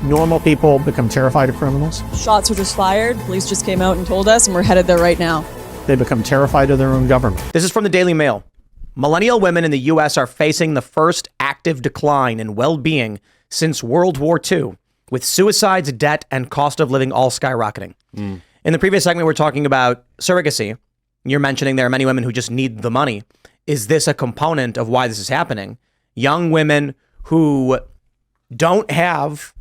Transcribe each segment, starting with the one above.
normal people become terrified of criminals. Shots were just fired. Police just came out and told us, and we're headed there right now. They become terrified of their own government. This is from the Daily Mail. Millennial women in the U.S. are facing the first active decline in well-being since World War II, with suicides, debt, and cost of living all skyrocketing. In the previous segment, we were talking about surrogacy. You're mentioning there are many women who just need the money. Is this a component of why this is happening? Young women who don't have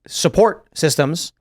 support systems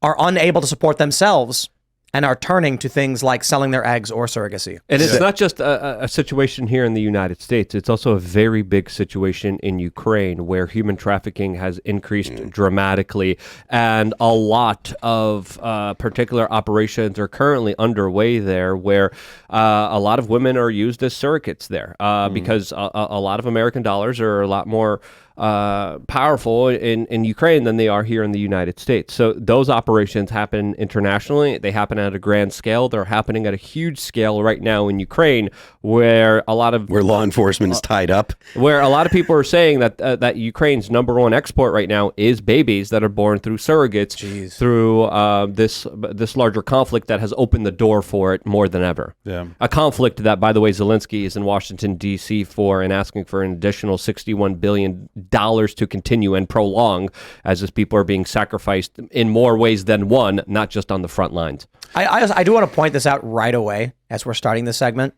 are unable to support themselves and are turning to things like selling their eggs or surrogacy. And it's not just a situation here in the United States. It's also a very big situation in Ukraine where human trafficking has increased dramatically. And a lot of particular operations are currently underway there where a lot of women are used as surrogates there because a lot of American dollars are a lot more powerful in Ukraine than they are here in the United States. So those operations happen internationally. They happen at a grand scale. They're happening at a huge scale right now in Ukraine, where law enforcement is tied up. Where a lot of people are saying that Ukraine's number one export right now is babies that are born through surrogates through this larger conflict that has opened the door for it more than ever. Yeah. A conflict that, by the way, Zelensky is in Washington, D.C. for and asking for an additional $61 billion to continue and prolong as his people are being sacrificed in more ways than one, not just on the front lines. I do want to point this out right away as we're starting this segment.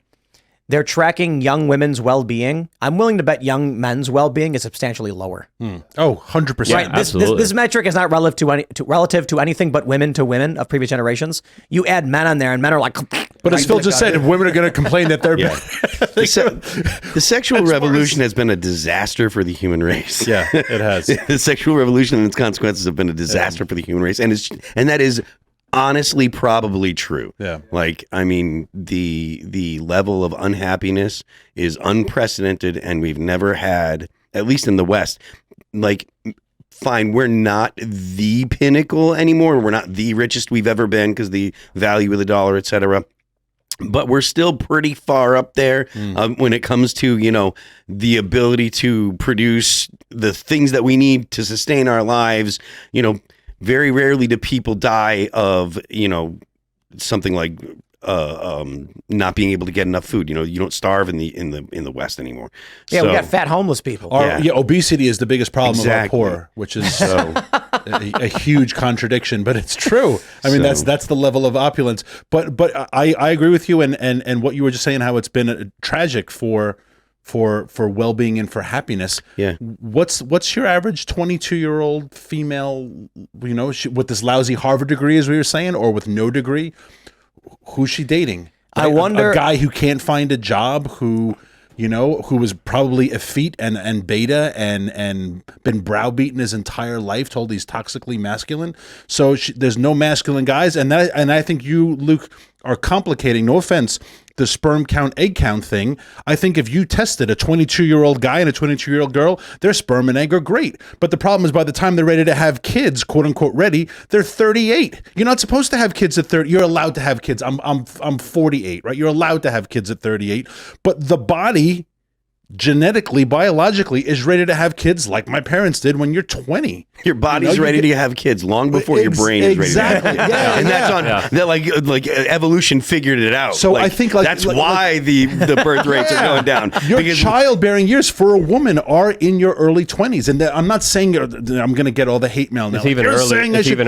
They're tracking young women's well-being. I'm willing to bet young men's well-being is substantially lower. Oh, 100%. Right. This metric is not relative to anything but women to women of previous generations. You add men on there and men are like... But as Phil just said, if women are going to complain that they're... The sexual revolution has been a disaster for the human race. Yeah, it has. The sexual revolution and its consequences have been a disaster for the human race. And that is honestly probably true. Yeah. Like, I mean, the level of unhappiness is unprecedented, and we've never had, at least in the West, like... Fine, we're not the pinnacle anymore. We're not the richest we've ever been because the value of the dollar, et cetera. But we're still pretty far up there when it comes to, the ability to produce the things that we need to sustain our lives. Very rarely do people die of, something like not being able to get enough food. You don't starve in the West anymore. Yeah, so, we got fat homeless people. Obesity is the biggest problem of our poor, which is a huge contradiction, but it's true. I mean, that's the level of opulence. But I agree with you, and what you were just saying, how it's been tragic for well-being and for happiness. Yeah. What's your average 22-year-old female, with this lousy Harvard degree, as we were saying, or with no degree? Who's she dating? I wonder. A guy who can't find a job, who was probably effete and beta and been browbeaten his entire life, told he's toxically masculine. So there's no masculine guys, and I think you, Luke, are complicating. No offense, the sperm count, egg count thing. I think if you tested a 22-year-old guy and a 22-year-old girl, their sperm and egg are great. But the problem is, by the time they're ready to have kids, quote unquote ready, they're 38. You're not supposed to have kids at 30. You're allowed to have kids. I'm 48, right? You're allowed to have kids at 38. But the body, genetically, biologically, is ready to have kids like my parents did when you're 20. Your body's ready to have kids long before your brain is ready to have kids. Yeah, and that's on that, like evolution figured it out. So I think that's why the birth rates are going down. Your childbearing years for a woman are in your early 20s, and I'm not saying I'm going to get all the hate mail now. It's even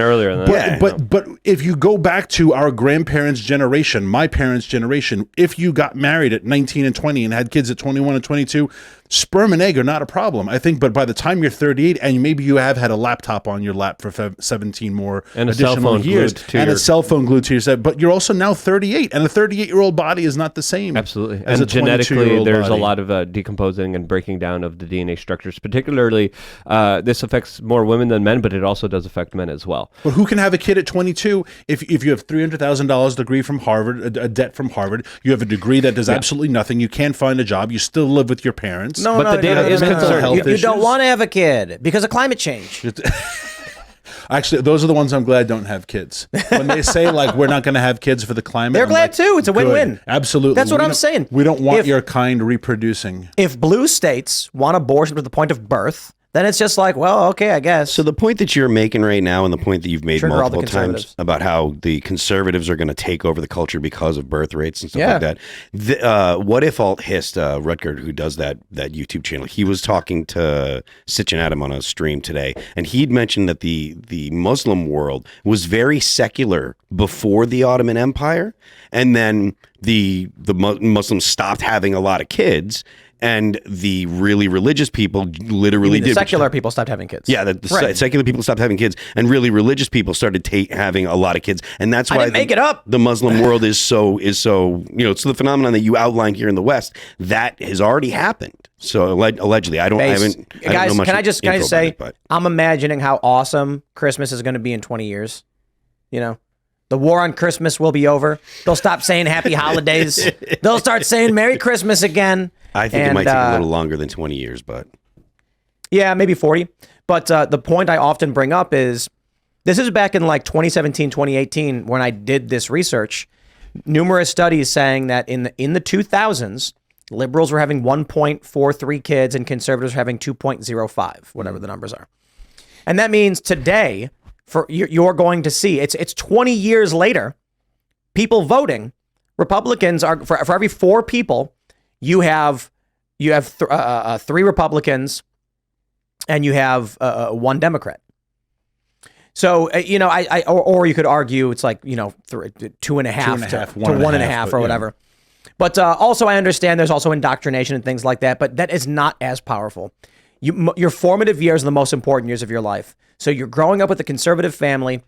earlier than that. But if you go back to our grandparents' generation, my parents' generation, if you got married at 19 and 20 and had kids at 21 and 22, sperm and egg are not a problem, I think. But by the time you're 38 and maybe you have had a laptop on your lap for 17 more and additional years and a cell phone glued to your set, but you're also now 38, and a 38-year-old body is not the same. Absolutely. As and a genetically, there's body. a lot of decomposing and breaking down of the DNA structures. Particularly, this affects more women than men, but it also does affect men as well. But who can have a kid at 22 if you have $300,000 degree from Harvard, a debt from Harvard, you have a degree that does absolutely nothing, you can't find a job, you still live with your parents. The data is concerned. You don't want to have a kid because of climate change. Actually, those are the ones I'm glad don't have kids. When they say, like, we're not going to have kids for the climate, they're glad too. It's a win-win. Absolutely. That's what I'm saying. We don't want your kind reproducing. If blue states want abortion to the point of birth, then it's just like, well, okay, I guess. So the point that you're making right now, and the point that you've made Trigger all the multiple times conservatives. about how the conservatives are going to take over the culture because of birth rates and stuff like that. What if Alt Hist, Rutger, who does that YouTube channel, he was talking to Sitch and Adam on a stream today, and he'd mentioned that the Muslim world was very secular before the Ottoman Empire, and then the Muslims stopped having a lot of kids. And the really religious people literally the did. secular people stopped having kids. Yeah, the secular people stopped having kids, and really religious people started having a lot of kids, and that's why didn't make it up. The Muslim world is so so the phenomenon that you outlined here in the West that has already happened. So allegedly, I don't know much can I just info say, about it, but I'm imagining how awesome Christmas is going to be in 20 years. You know, the war on Christmas will be over. They'll stop saying Happy Holidays. They'll start saying Merry Christmas again. I think it might take a little longer than 20 years, but yeah, maybe 40. But the point I often bring up is this is back in like 2017, 2018 when I did this research. Numerous studies saying that in the 2000s, liberals were having 1.43 kids and conservatives were having 2.05, whatever the numbers are. And that means today, you're going to see it's 20 years later, people voting. Republicans are for every 4 people. You have 3 Republicans and you have 1 Democrat. So, or you could argue it's like, 2.5 to 1.5 or whatever. But also I understand there's also indoctrination and things like that, but that is not as powerful. Your formative years are the most important years of your life. So you're growing up with a conservative family,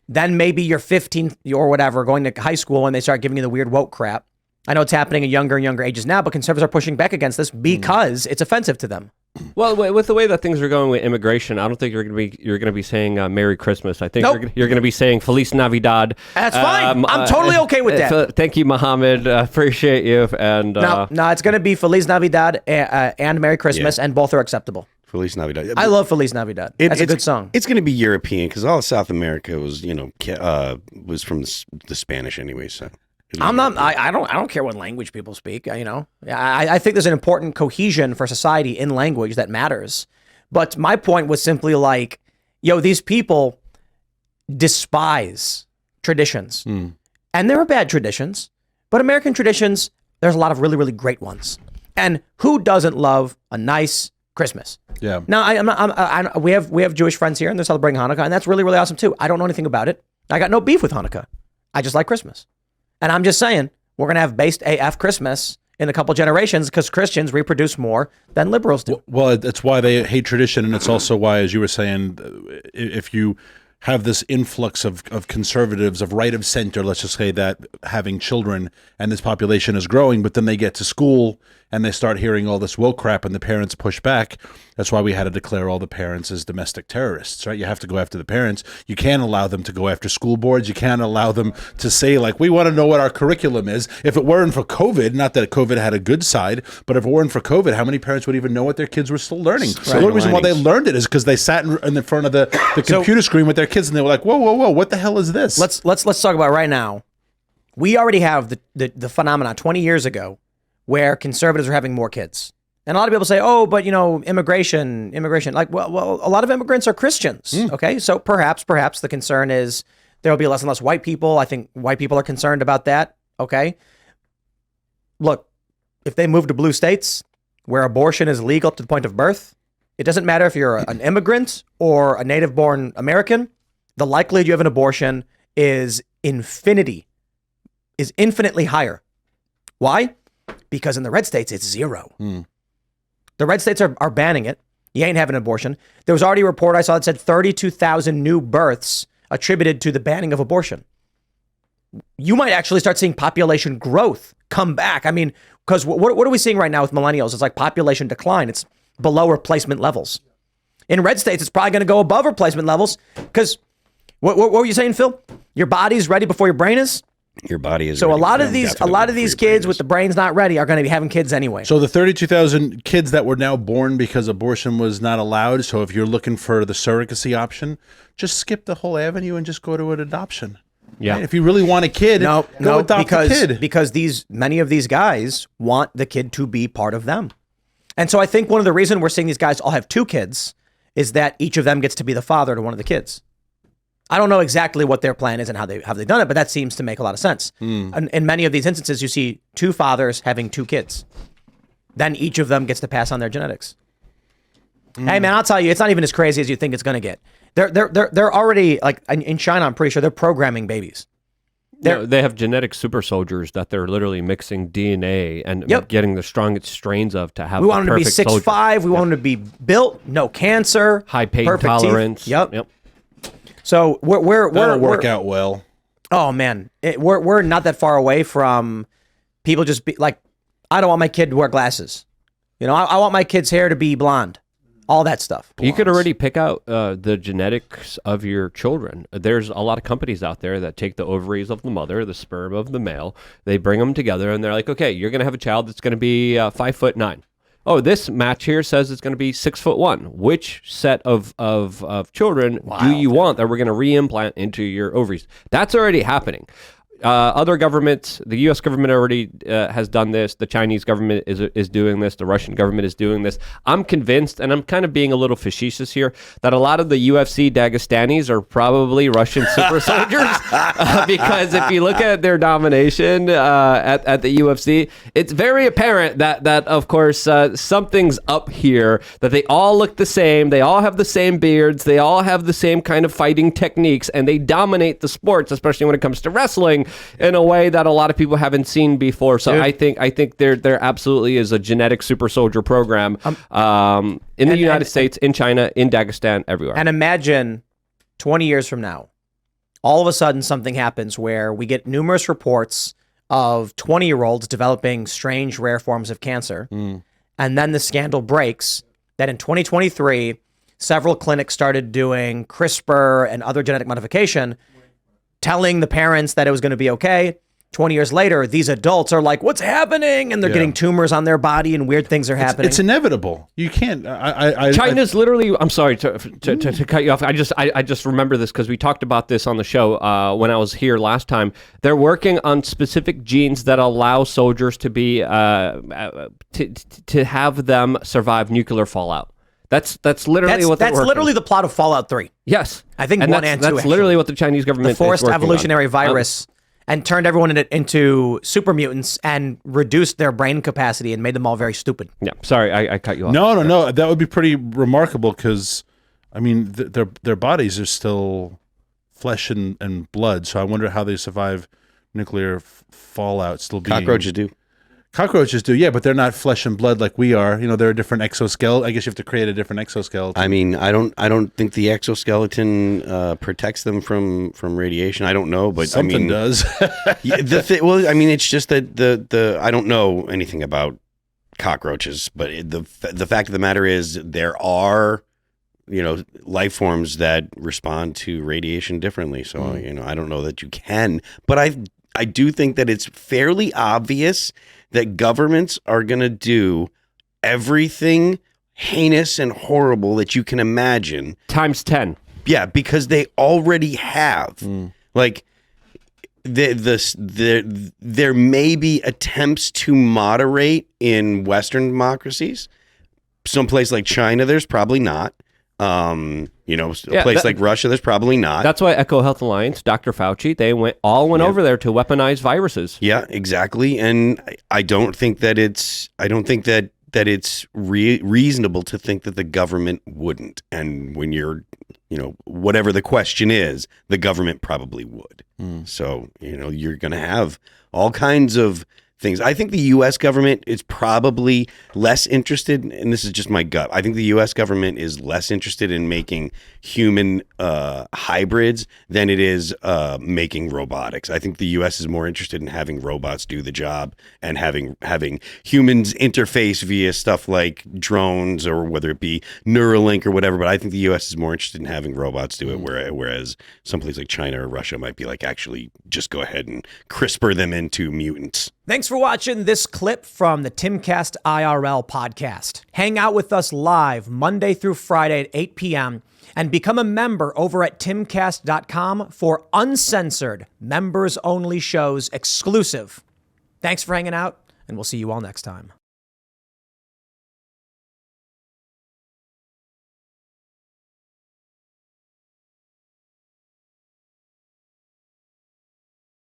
then maybe you're 15 or whatever, going to high school and they start giving you the weird woke crap. I know it's happening at younger and younger ages now, but conservatives are pushing back against this because it's offensive to them. Well, with the way that things are going with immigration, I don't think you're going to be saying Merry Christmas. I think you're going to be saying Feliz Navidad. That's fine. I'm totally okay with that. Thank you, Mohammed. Appreciate you. And no, it's going to be Feliz Navidad and Merry Christmas, and both are acceptable. Feliz Navidad. I love Feliz Navidad. That's a good song. It's going to be European because all of South America was, was from the Spanish anyway. So I don't care what language people speak. I think there's an important cohesion for society in language that matters. But my point was simply like, these people despise traditions, and there are bad traditions, but American traditions, there's a lot of really, really great ones. And who doesn't love a nice Christmas? Yeah. Now we have Jewish friends here and they're celebrating Hanukkah, and that's really, really awesome too. I don't know anything about it. I got no beef with Hanukkah. I just like Christmas. And I'm just saying, we're going to have based AF Christmas in a couple generations because Christians reproduce more than liberals do. Well, that's why they hate tradition. And it's also why, as you were saying, if you have this influx of conservatives, of right of center, let's just say that, having children, and this population is growing, but then they get to school and they start hearing all this woke crap and the parents push back. That's why we had to declare all the parents as domestic terrorists, right? You have to go after the parents. You can't allow them to go after school boards. You can't allow them to say, like, we want to know what our curriculum is. If it weren't for COVID, not that COVID had a good side, but if it weren't for COVID, how many parents would even know what their kids were still learning? Right. The only reason why they learned it is because they sat in the front of the computer screen with their kids and they were like, whoa, what the hell is this? Let's talk about right now. We already have the phenomenon 20 years ago where conservatives are having more kids. And a lot of people say, oh, but immigration. Like, well, a lot of immigrants are Christians. Okay, so perhaps the concern is there will be less and less white people. I think white people are concerned about that. Okay, look, if they move to blue states where abortion is legal to the point of birth, it doesn't matter if you're an immigrant or a native-born American. The likelihood you have an abortion is infinitely higher. Why? Because in the red states, it's 0. The red states are banning it. You ain't having an abortion. There was already a report I saw that said 32,000 new births attributed to the banning of abortion. You might actually start seeing population growth come back. I mean, because what are we seeing right now with millennials? It's like population decline. It's below replacement levels. In red states, it's probably going to go above replacement levels because what were you saying, Phil? Your body's ready before your brain is? Your body is so ready. a lot of these kids with the brains not ready are going to be having kids anyway. So the 32,000 kids that were now born because abortion was not allowed. So if you're looking for the surrogacy option, just skip the whole avenue and just go to an adoption. Yeah. Right? If you really want a kid, go adopt a kid. Because many of these guys want the kid to be part of them. And so I think one of the reasons we're seeing these guys all have 2 kids is that each of them gets to be the father to one of the kids. I don't know exactly what their plan is and how they've done it, but that seems to make a lot of sense. And in many of these instances, you see two fathers having two kids. Then each of them gets to pass on their genetics. Hey man, I'll tell you, it's not even as crazy as you think it's going to get. They're already, like in China, I'm pretty sure they're programming babies. They have genetic super soldiers that they're literally mixing DNA and getting the strongest strains of to have. We want the them to be perfect 6'5". soldier. We want them to be built, no cancer, High pain perfect tolerance. Teeth. Yep. So That'll work out well. Oh man, we're not that far away from people just be like, I don't want my kid to wear glasses. I want my kid's hair to be blonde. All that stuff. You could already pick out the genetics of your children. There's a lot of companies out there that take the ovaries of the mother, the sperm of the male, they bring them together, and they're like, okay, you're going to have a child that's going to be 5'9". Oh, this match here says it's going to be 6'1". Which set of children do you want that we're going to reimplant into your ovaries? That's already happening. Other governments, the U.S. government already has done this. The Chinese government is doing this. The Russian government is doing this. I'm convinced, and I'm kind of being a little facetious here, that a lot of the UFC Dagestanis are probably Russian super soldiers. Because if you look at their domination at the UFC, it's very apparent that of course, something's up here, that they all look the same. They all have the same beards. They all have the same kind of fighting techniques, and they dominate the sports, especially when it comes to wrestling, in a way that a lot of people haven't seen before. So I think there absolutely is a genetic super soldier program in the United States, in China, in Dagestan, everywhere. And imagine 20 years from now, all of a sudden something happens where we get numerous reports of 20-year-olds developing strange, rare forms of cancer. And then the scandal breaks that in 2023, several clinics started doing CRISPR and other genetic modification, telling the parents that it was going to be okay. 20 years later, these adults are like, what's happening? And they're getting tumors on their body and weird things are happening. It's inevitable. You can't. China's literally, I'm sorry to cut you off. I just remember this because we talked about this on the show when I was here last time. They're working on specific genes that allow soldiers to be, to have them survive nuclear fallout. That's literally what they're working. That's literally the plot of Fallout 3. Yes. I think and 1 and 2, That's literally what the Chinese government the forced is working evolutionary on. virus and turned everyone into super mutants and reduced their brain capacity and made them all very stupid. Yeah, sorry, I cut you off. No. That would be pretty remarkable because, I mean, their bodies are still flesh and blood. So I wonder how they survive nuclear fallout. Still being Cockroaches do. Cockroaches do, yeah, but they're not flesh and blood like we are. They're a different exoskeleton. I guess you have to create a different exoskeleton. I mean, I don't think the exoskeleton protects them from radiation. I don't know, but something I mean, does. Well, I mean, it's just that the I don't know anything about cockroaches, but the fact of the matter is there are life forms that respond to radiation differently. So I don't know that you can, but I do think that it's fairly obvious that governments are going to do everything heinous and horrible that you can imagine. Times 10. Yeah, because they already have. Like, there may be attempts to moderate in Western democracies. Someplace like China, there's probably not. A place like Russia, there's probably not. That's why Eco Health Alliance, Dr. Fauci, they went over there to weaponize viruses. Yeah, exactly. And I don't think that it's reasonable to think that the government wouldn't. And when you're, whatever the question is, the government probably would. So, you're going to have all kinds of things. I think the U.S. government is probably less interested, and this is just my gut, I think the U.S. government is less interested in making human hybrids than it is making robotics. I think the U.S. is more interested in having robots do the job and having humans interface via stuff like drones or whether it be Neuralink or whatever, but I think the U.S. is more interested in having robots do it, whereas someplace like China or Russia might be like, actually, just go ahead and CRISPR them into mutants. Thanks for watching this clip from the Timcast IRL podcast. Hang out with us live Monday through Friday at 8 p.m. and become a member over at timcast.com for uncensored, members-only shows exclusive. Thanks for hanging out, and we'll see you all next time.